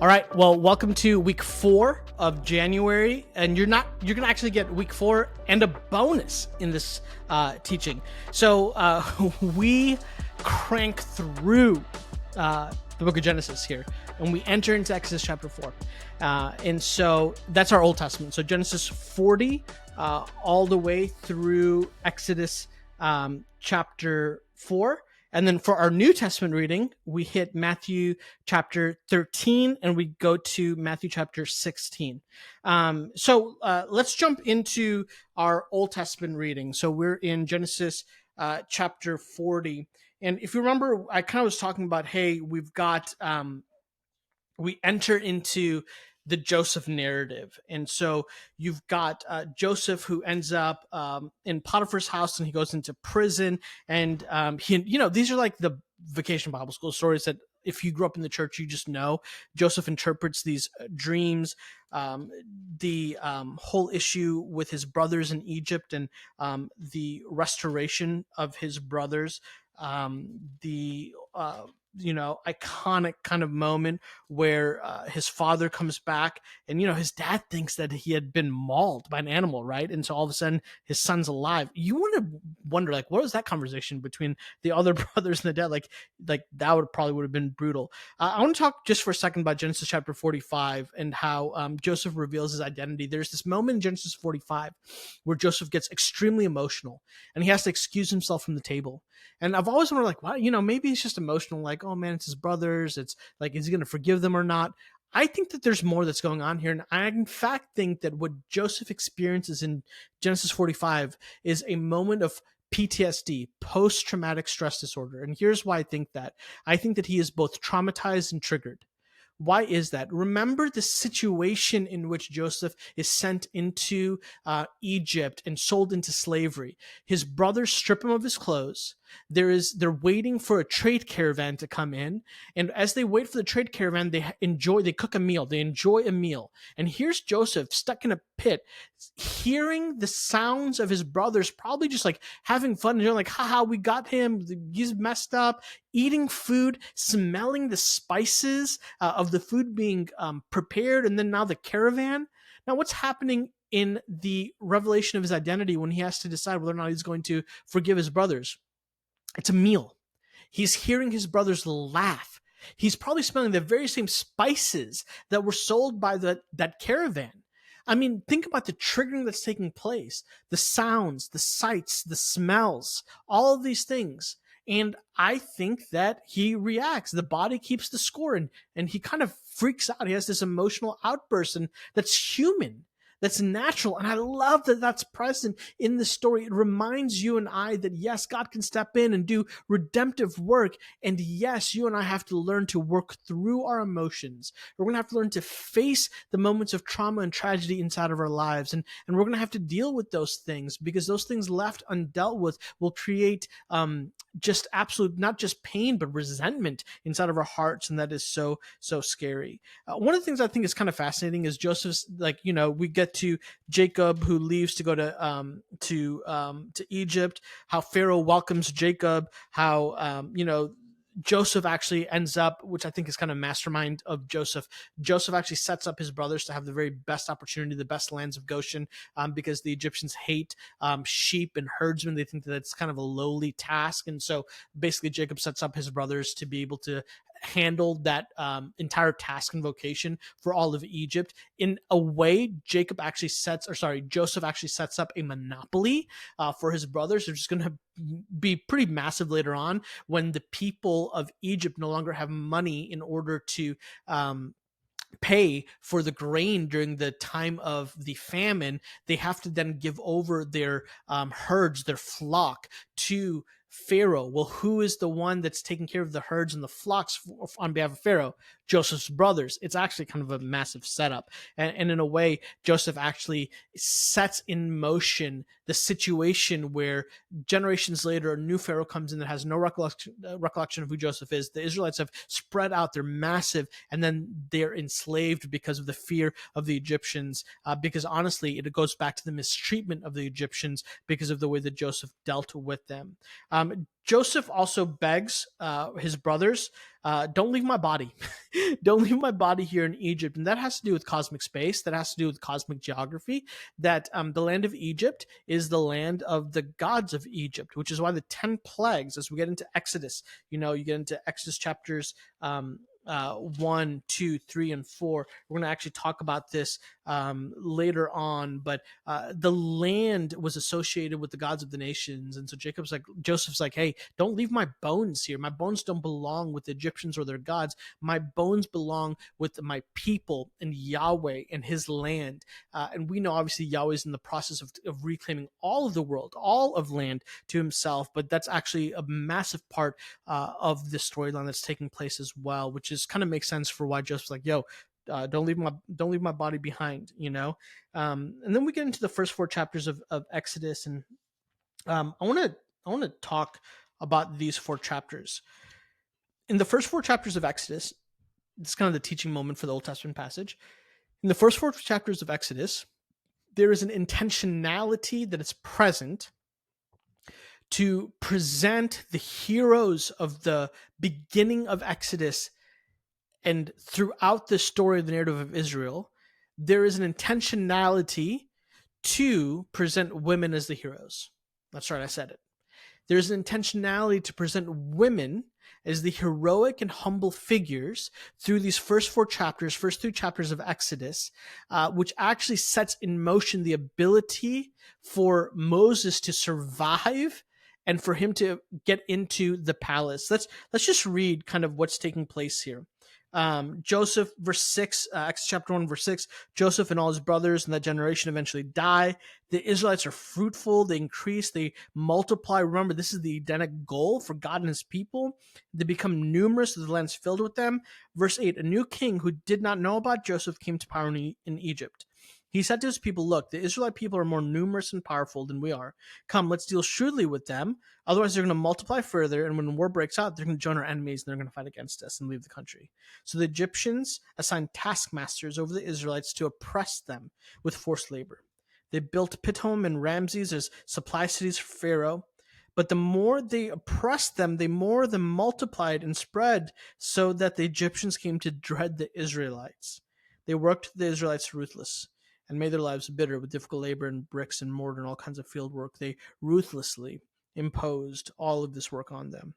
All right. Well, welcome to week 4 of January, and you're gonna actually get week 4 and a bonus in this teaching. So we crank through the book of Genesis here, and we enter into Exodus chapter 4, and so that's our Old Testament. So Genesis 40 all the way through Exodus chapter 4. And then for our New Testament reading, we hit Matthew chapter 13 and we go to Matthew chapter 16. So let's jump into our Old Testament reading. So we're in Genesis chapter 40. And if you remember, I kind of was talking about, hey, we've got, we enter into the Joseph narrative. And so you've got Joseph, who ends up in Potiphar's house, and he goes into prison. And these are like the vacation Bible school stories that if you grew up in the church, you just know. Joseph interprets these dreams, the whole issue with his brothers in Egypt, and the restoration of his brothers, the iconic kind of moment where his father comes back, and his dad thinks that he had been mauled by an animal, right? And so all of a sudden his son's alive. You want to wonder, like, what was that conversation between the other brothers and the dad? Like that would have been brutal. I want to talk just for a second about Genesis chapter 45 and how Joseph reveals his identity. There's this moment in Genesis 45 where Joseph gets extremely emotional and he has to excuse himself from the table. And I've always wondered, like, wow, maybe he's just emotional, like, oh man, it's his brothers. It's like, is he going to forgive them or not? I think that there's more that's going on here. And I, in fact, think that what Joseph experiences in Genesis 45 is a moment of PTSD, post-traumatic stress disorder. And here's why I think that. I think that he is both traumatized and triggered. Why is that? Remember the situation in which Joseph is sent into Egypt and sold into slavery. His brothers strip him of his clothes. They're waiting for a trade caravan to come in. And as they wait for the trade caravan, they cook a meal. They enjoy a meal. And here's Joseph stuck in a pit, hearing the sounds of his brothers, probably just like having fun. And they're like, haha, we got him. He's messed up. Eating food, smelling the spices of the food being prepared. And then now the caravan. Now what's happening in the revelation of his identity when he has to decide whether or not he's going to forgive his brothers? It's a meal. He's hearing his brothers laugh. He's probably smelling the very same spices that were sold by that caravan. I mean, think about the triggering that's taking place, the sounds, the sights, the smells, all of these things. And I think that he reacts. The body keeps the score, and he kind of freaks out. He has this emotional outburst, and that's human. That's natural. And I love that that's present in the story. It reminds you and I that, yes, God can step in and do redemptive work. And yes, you and I have to learn to work through our emotions. We're going to have to learn to face the moments of trauma and tragedy inside of our lives. And we're going to have to deal with those things, because those things left undealt with will create just absolute, not just pain, but resentment inside of our hearts. And that is so, so scary. One of the things I think is kind of fascinating is Joseph's, we get to Jacob, who leaves to go to Egypt, how Pharaoh welcomes Jacob, how, Joseph actually ends up, which I think is kind of mastermind of Joseph. Joseph actually sets up his brothers to have the very best opportunity, the best lands of Goshen, because the Egyptians hate sheep and herdsmen. They think that it's kind of a lowly task. And so basically Jacob sets up his brothers to be able to handle that entire task and vocation for all of Egypt. In a way, Joseph actually sets up a monopoly for his brothers. They're just going to be pretty massive later on when the people of Egypt no longer have money in order to pay for the grain during the time of the famine. They have to then give over their herds, their flock, to Pharaoh. Well, who is the one that's taking care of the herds and the flocks on behalf of Pharaoh? Joseph's brothers. It's actually kind of a massive setup. And in a way, Joseph actually sets in motion the situation where generations later, a new Pharaoh comes in that has no recollection of who Joseph is. The Israelites have spread out. They're massive. And then they're enslaved because of the fear of the Egyptians. Because honestly, it goes back to the mistreatment of the Egyptians because of the way that Joseph dealt with them. Joseph also begs his brothers, don't leave my body. Don't leave my body here in Egypt. And that has to do with cosmic space. That has to do with cosmic geography. That the land of Egypt is the land of the gods of Egypt, which is why the 10 plagues, as we get into Exodus, you get into Exodus chapters 1, 2, 3, and 4. We're going to actually talk about this later on, but the land was associated with the gods of the nations. And so Joseph's like, hey, don't leave my bones here. My bones don't belong with the Egyptians or their gods. My bones belong with my people and Yahweh and his land. And we know obviously Yahweh is in the process of reclaiming all of the world, all of land to himself, but that's actually a massive part of the storyline that's taking place as well, which is kind of makes sense for why Joseph's like, yo, don't leave my body behind, and then we get into the first 4 chapters of Exodus, and I want to talk about these 4 chapters. In the first 4 chapters of Exodus, it's kind of the teaching moment for the Old Testament passage. In the first 4 chapters of Exodus, there is an intentionality that is present to present the heroes of the beginning of Exodus. And throughout the story of the narrative of Israel, there is an intentionality to present women as the heroes. That's right, I said it. There's an intentionality to present women as the heroic and humble figures through these first 3 chapters of Exodus, which actually sets in motion the ability for Moses to survive and for him to get into the palace. Let's just read kind of what's taking place here. Joseph, verse 6, Exodus chapter 1, verse 6, Joseph and all his brothers in that generation eventually die. The Israelites are fruitful, they increase, they multiply. Remember, this is the Edenic goal for God and his people. They become numerous, the land's filled with them. Verse 8, a new king who did not know about Joseph came to power in Egypt. He said to his people, look, the Israelite people are more numerous and powerful than we are. Come, let's deal shrewdly with them. Otherwise, they're going to multiply further, and when war breaks out, they're going to join our enemies, and they're going to fight against us and leave the country. So the Egyptians assigned taskmasters over the Israelites to oppress them with forced labor. They built Pithom and Ramses as supply cities for Pharaoh. But the more they oppressed them, the more they multiplied and spread, so that the Egyptians came to dread the Israelites. They worked the Israelites ruthless and made their lives bitter with difficult labor and bricks and mortar and all kinds of field work. They ruthlessly imposed all of this work on them.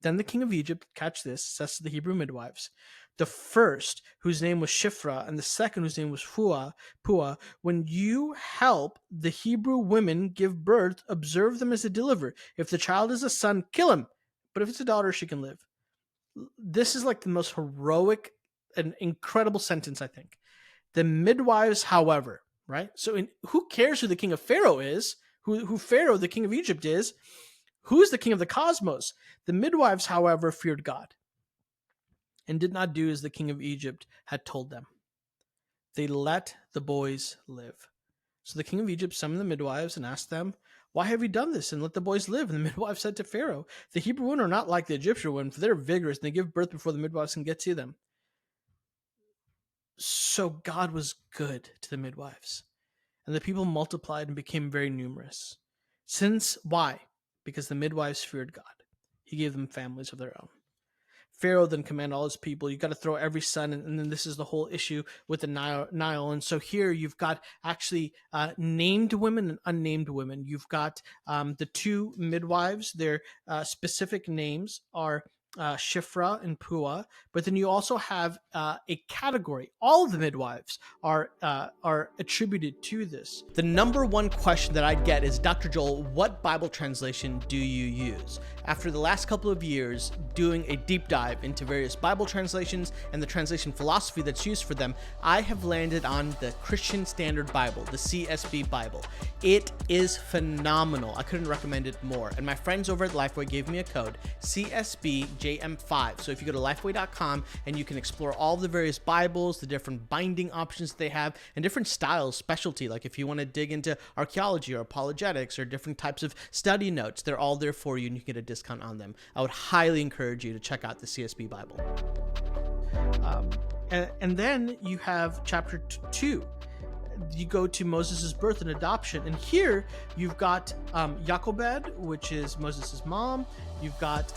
Then the king of Egypt, catch this, says to the Hebrew midwives, the first, whose name was Shiphrah, and the second, whose name was Puah, when you help the Hebrew women give birth, observe them as they deliver. If the child is a son, kill him. But if it's a daughter, she can live. This is like the most heroic and incredible sentence, I think. The midwives, however, right? So who cares who the king of Pharaoh is, who Pharaoh, the king of Egypt, is? Who's the king of the cosmos? The midwives, however, feared God and did not do as the king of Egypt had told them. They let the boys live. So the king of Egypt summoned the midwives and asked them, why have you done this and let the boys live? And the midwives said to Pharaoh, the Hebrew women are not like the Egyptian women, for they're vigorous and they give birth before the midwives can get to them. So God was good to the midwives, and the people multiplied and became very numerous. Why? Because the midwives feared God. He gave them families of their own. Pharaoh then commanded all his people, you got to throw every son, and then this is the whole issue with the Nile. And so here you've got actually named women and unnamed women. You've got the 2 midwives. Their specific names are Shiphrah and Puah, but then you also have a category. All of the midwives are attributed to this. The number one question that I get is, Dr. Joel, what Bible translation do you use? After the last couple of years doing a deep dive into various Bible translations and the translation philosophy that's used for them, I have landed on the Christian Standard Bible, the CSB Bible. It is phenomenal. I couldn't recommend it more. And my friends over at Lifeway gave me a code, CSBJM5. So if you go to lifeway.com and you can explore all the various Bibles, the different binding options that they have, and different styles, specialty, like if you want to dig into archaeology or apologetics or different types of study notes, they're all there for you and you can get a discount on them. I would highly encourage you to check out the CSB Bible. And then you have chapter 2. you go to Moses' birth and adoption, and here you've got Jochebed, which is Moses' mom. You've got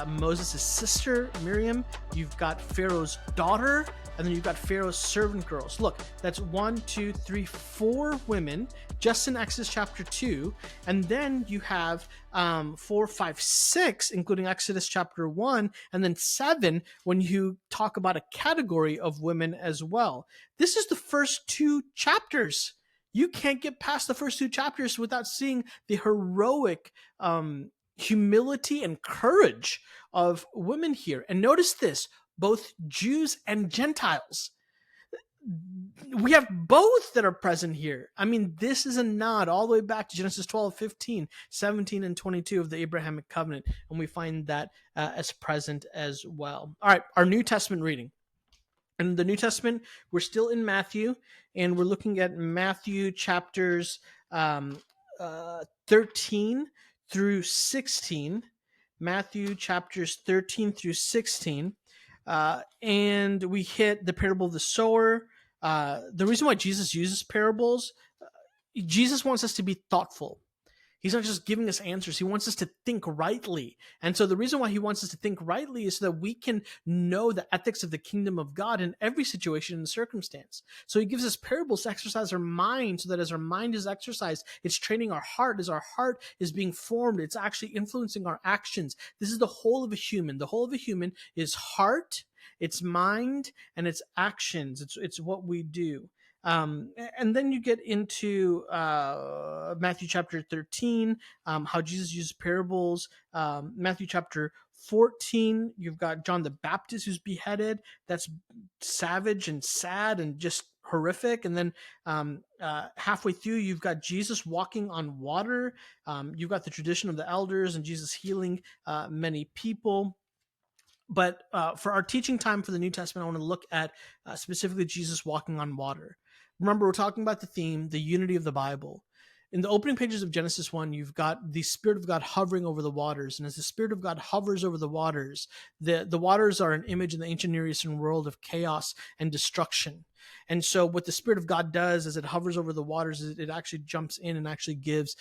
Moses' sister Miriam. You've got Pharaoh's daughter, and then you've got Pharaoh's servant girls. Look, that's 1, 2, 3, 4 women just in Exodus chapter 2, and then you have 4, 5, 6, including Exodus chapter 1, and then 7 when you talk about a category of women as well. This is the first 2 chapters. You can't get past the first 2 chapters without seeing the heroic humility and courage of women here. And notice this, both Jews and Gentiles. We have both that are present here. I mean, this is a nod all the way back to Genesis 12, 15, 17, and 22 of the Abrahamic covenant. And we find that as present as well. All right, our New Testament reading. In the New Testament, we're still in Matthew, and we're looking at Matthew chapters 13 through 16. Matthew chapters 13 through 16. And we hit the parable of the sower. The reason why Jesus uses parables, Jesus wants us to be thoughtful. He's not just giving us answers. He wants us to think rightly. And so the reason why he wants us to think rightly is so that we can know the ethics of the kingdom of God in every situation and circumstance. So he gives us parables to exercise our mind, so that as our mind is exercised, it's training our heart. As our heart is being formed, it's actually influencing our actions. This is the whole of a human. The whole of a human is heart, it's mind, and it's actions. It's what we do. And then you get into Matthew chapter 13, how Jesus uses parables. Matthew chapter 14, you've got John the Baptist who's beheaded. That's savage and sad and just horrific. And then halfway through, you've got Jesus walking on water. You've got the tradition of the elders and Jesus healing many people. But for our teaching time for the New Testament, I want to look at specifically Jesus walking on water. Remember, we're talking about the theme, the unity of the Bible. In the opening pages of Genesis 1, you've got the Spirit of God hovering over the waters. And as the Spirit of God hovers over the waters are an image in the ancient Near Eastern world of chaos and destruction. And so what the Spirit of God does as it hovers over the waters is it actually jumps in and actually gives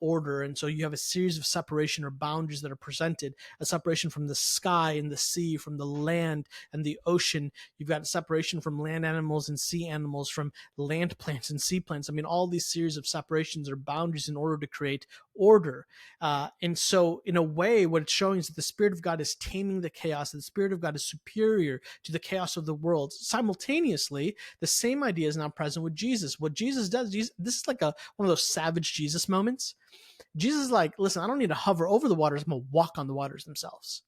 order. And so you have a series of separation or boundaries that are presented, a separation from the sky and the sea, from the land and the ocean. You've got a separation from land animals and sea animals, from land plants and sea plants. I mean, all these series of separations or boundaries in order to create order. And so in a way, what it's showing is that the Spirit of God is taming the chaos. The Spirit of God is superior to the chaos of the world. Simultaneously, the same idea is now present with Jesus. What Jesus does, this is like one of those savage Jesus moments. Jesus is like, listen, I don't need to hover over the waters. I'm going to walk on the waters themselves.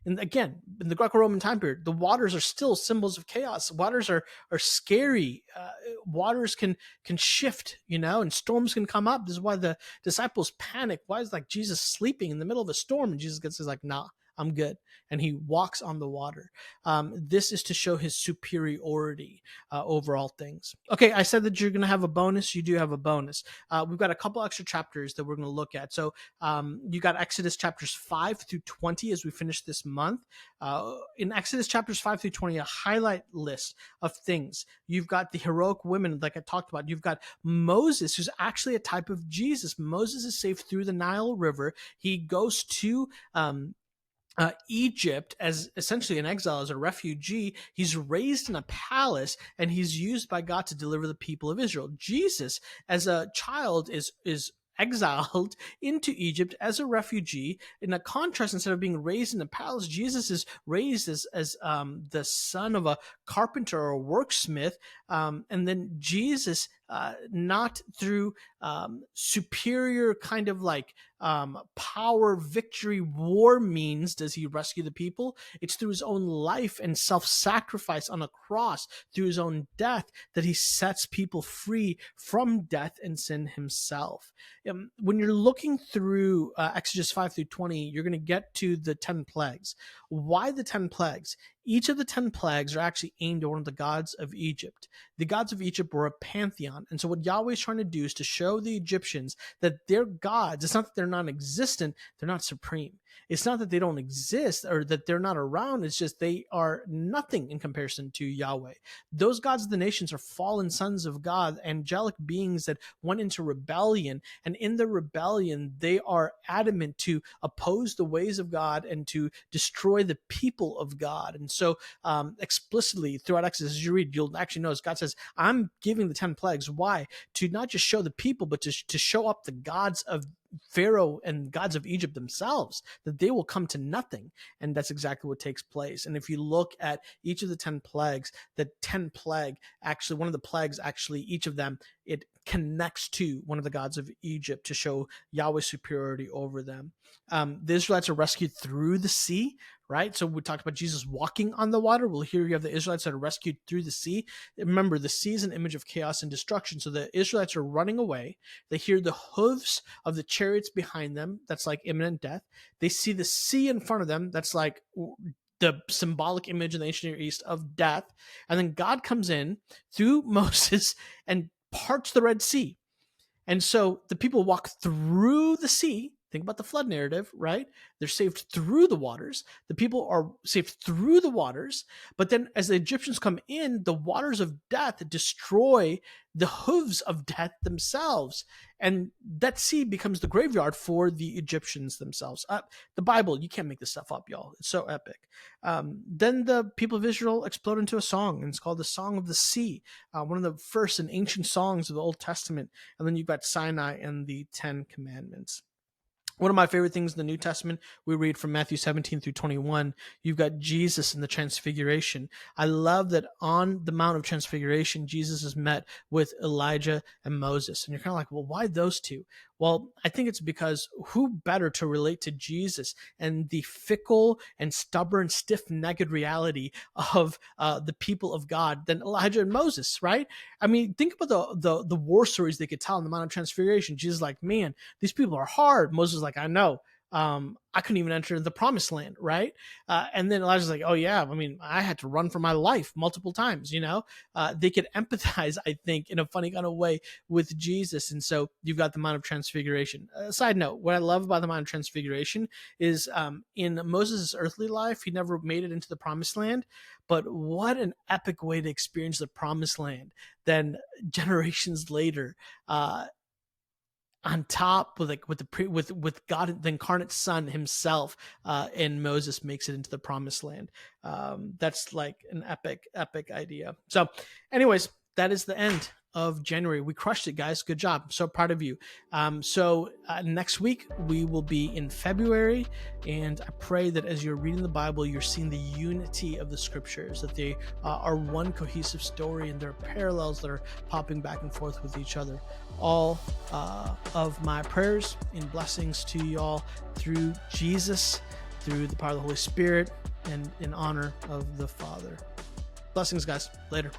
And again, in the Greco-Roman time period, the waters are still symbols of chaos. Waters are scary. Waters can shift, and storms can come up. This is why the disciples panic. Why is Jesus sleeping in the middle of a storm? And Jesus says nah, I'm good. And he walks on the water. This is to show his superiority over all things. Okay, I said that you're going to have a bonus. You do have a bonus. We've got a couple extra chapters that we're going to look at. So you got Exodus chapters 5 through 20 as we finish this month. In Exodus chapters 5 through 20, a highlight list of things. You've got the heroic women, like I talked about. You've got Moses, who's actually a type of Jesus. Moses is saved through the Nile River. He goes to Egypt as essentially an exile, as a refugee. He's raised in a palace, and he's used by God to deliver the people of Israel. Jesus, as a child, is exiled into Egypt as a refugee. In a contrast, instead of being raised in a palace, Jesus is raised as the son of a carpenter or a worksmith. And then Jesus, not through superior kind of power, victory, war means does he rescue the people. It's through his own life and self-sacrifice on a cross, through his own death, that he sets people free from death and sin himself. When you're looking through Exodus 5 through 20, you're going to get to the 10 plagues. Why the 10 plagues? Each of the 10 plagues are actually aimed at one of the gods of Egypt. The gods of Egypt were a pantheon. And so what Yahweh is trying to do is to show the Egyptians that their gods, it's not that they're non-existent, they're not supreme. It's not that they don't exist or that they're not around. It's just they are nothing in comparison to Yahweh. Those gods of the nations are fallen sons of God, angelic beings that went into rebellion. And in the rebellion, they are adamant to oppose the ways of God and to destroy the people of God. And so explicitly throughout Exodus, as you read, you'll actually notice God says, I'm giving the 10 plagues. Why? To not just show the people, but to show up the gods of Pharaoh and gods of Egypt themselves, that they will come to nothing. And that's exactly what takes place. And if you look at each of the 10 plagues, the 10 plague, actually, one of the plagues, actually, each of them, it connects to one of the gods of Egypt to show Yahweh's superiority over them. The Israelites are rescued through the sea, right? So we talked about Jesus walking on the water. Well, here you have the Israelites that are rescued through the sea. Remember, the sea is an image of chaos and destruction. So the Israelites are running away. They hear the hooves of the chariots behind them. That's like imminent death. They see the sea in front of them. That's like the symbolic image in the ancient Near East of death. And then God comes in through Moses and parts the Red Sea. And so the people walk through the sea. Think about the flood narrative, right? They're saved through the waters. The people are saved through the waters. But then as the Egyptians come in, the waters of death destroy the hooves of death themselves. And that sea becomes the graveyard for the Egyptians themselves. The Bible, you can't make this stuff up, y'all. It's so epic. Then the people of Israel explode into a song, and it's called the Song of the Sea, one of the first and ancient songs of the Old Testament. And then you've got Sinai and the 10 Commandments. One of my favorite things in the New Testament, we read from Matthew 17 through 21, you've got Jesus in the Transfiguration. I love that on the Mount of Transfiguration, Jesus is met with Elijah and Moses. And you're kind of like, well, why those two? Well, I think it's because who better to relate to Jesus and the fickle and stubborn, stiff-necked reality of the people of God than Elijah and Moses, right? I mean, think about the war stories they could tell on the Mount of Transfiguration. Jesus is like, man, these people are hard. Moses is like, I know. I couldn't even enter the promised land, right? And then Elijah's like, oh yeah, I mean, I had to run for my life multiple times, you know? They could empathize, I think, in a funny kind of way with Jesus. And so you've got the Mount of Transfiguration. Side note, what I love about the Mount of Transfiguration is in Moses' earthly life, he never made it into the promised land, but what an epic way to experience the promised land. Then generations later, on top with God, the incarnate Son himself, and Moses makes it into the promised land. That's like an epic idea. So anyways, that is the end of January. We crushed it, guys. Good job. I'm so proud of you. So next week we will be in February, and I pray that as you're reading the Bible, you're seeing the unity of the scriptures, that they are one cohesive story, and there are parallels that are popping back and forth with each other. All of my prayers and blessings to you all through Jesus, through the power of the Holy Spirit, and in honor of the Father. Blessings, guys. Later.